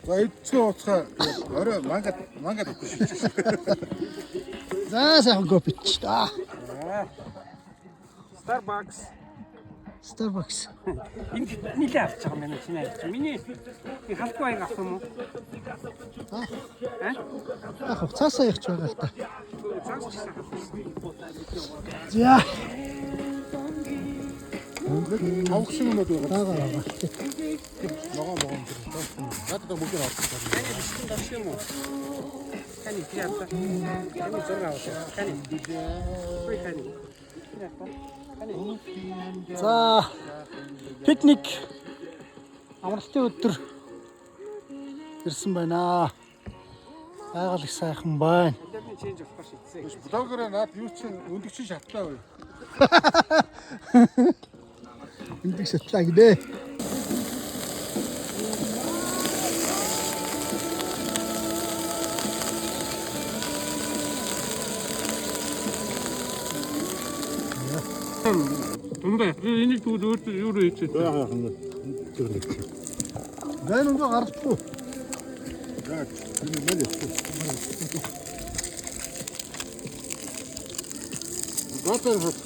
За эцгээ уцгаа орой мангад өгөх шүү. За сайхан кофе ч та. Starbucks. Энд нилээ авч байгаа юм чинь аа. Миний халдгүй байг авах юм уу? Яг цаасаа явж байгаа л та. За. Авах шиг юм уу? Дагаа. Могоо надад мөнгө авах. Бишкин даш юм уу? Кани яата. Кани зураг авах. Кани. Ой кани. За. Пикник. Амралтын өдөр ирсэн байна. Байгаль их сайхан байна. Өдөрний чейнж авах шийдсэн. Блогераа наад юу чинь өндөгч шатлаа бай. Эндийг шатлаа гинэ. Үнэ энийг дүүд юу хийж вэ? Яа зүрх. Гэн үндэ гарахгүй. Яг энэ мэл яах вэ? Готор хот.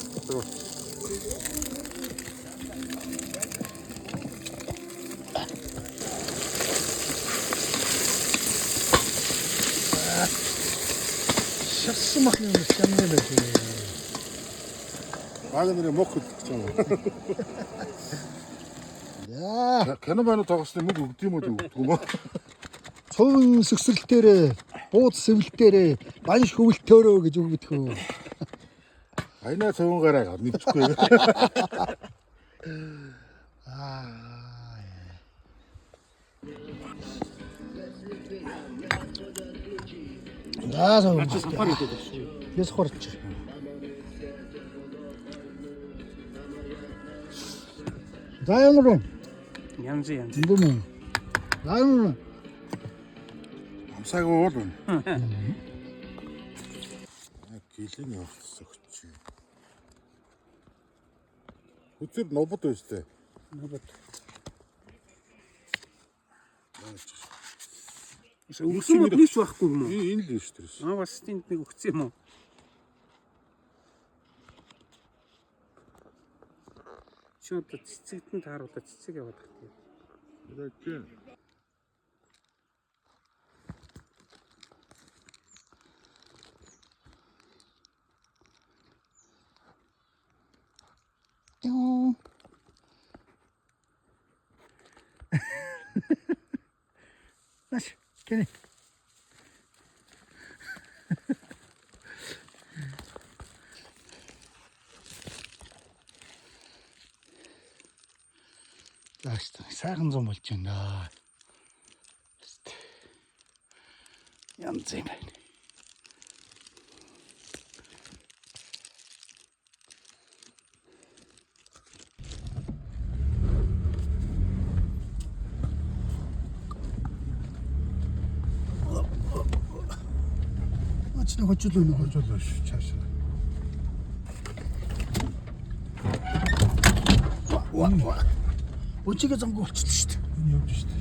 Шарсан мах юм чамнаа байх. Багнэр мох гэж юм. Яа, Кино байна тоглосны мөнгө өгд юм уу өгдөг юм уу? цовын сөксрэлтээрээ, бууз сэвэлтээрээ, банш хөвөлтөөрөө гэж үг гэдэг үү. Айна цовын гараа мэдчихгүй. За сав. Сафар идэх шүү. Яс хорч. За ямар Янз. юм. Ямар Амсаагүй уул байна. Гэлэн явах өгч. Хүчээр нобот байстэй. Нобот. Өгсөн мод нийс байхгүй юм уу? Энэ л биш тэр. Бас тэнд нэг өгсөн юм уу? Шууд цэцэгт нь тааруулаад цэцэг яваад тахтыг. Яг тийм. Яа. Маш кэнэ. Зааштай сайхан зам болж байна. Янз юм байна. Ачна хочлоо нэг хочлоо ш чаашаа. Ва. Өчигээ замгүй болчихлоо шүү дээ. Энэ явж шүү дээ.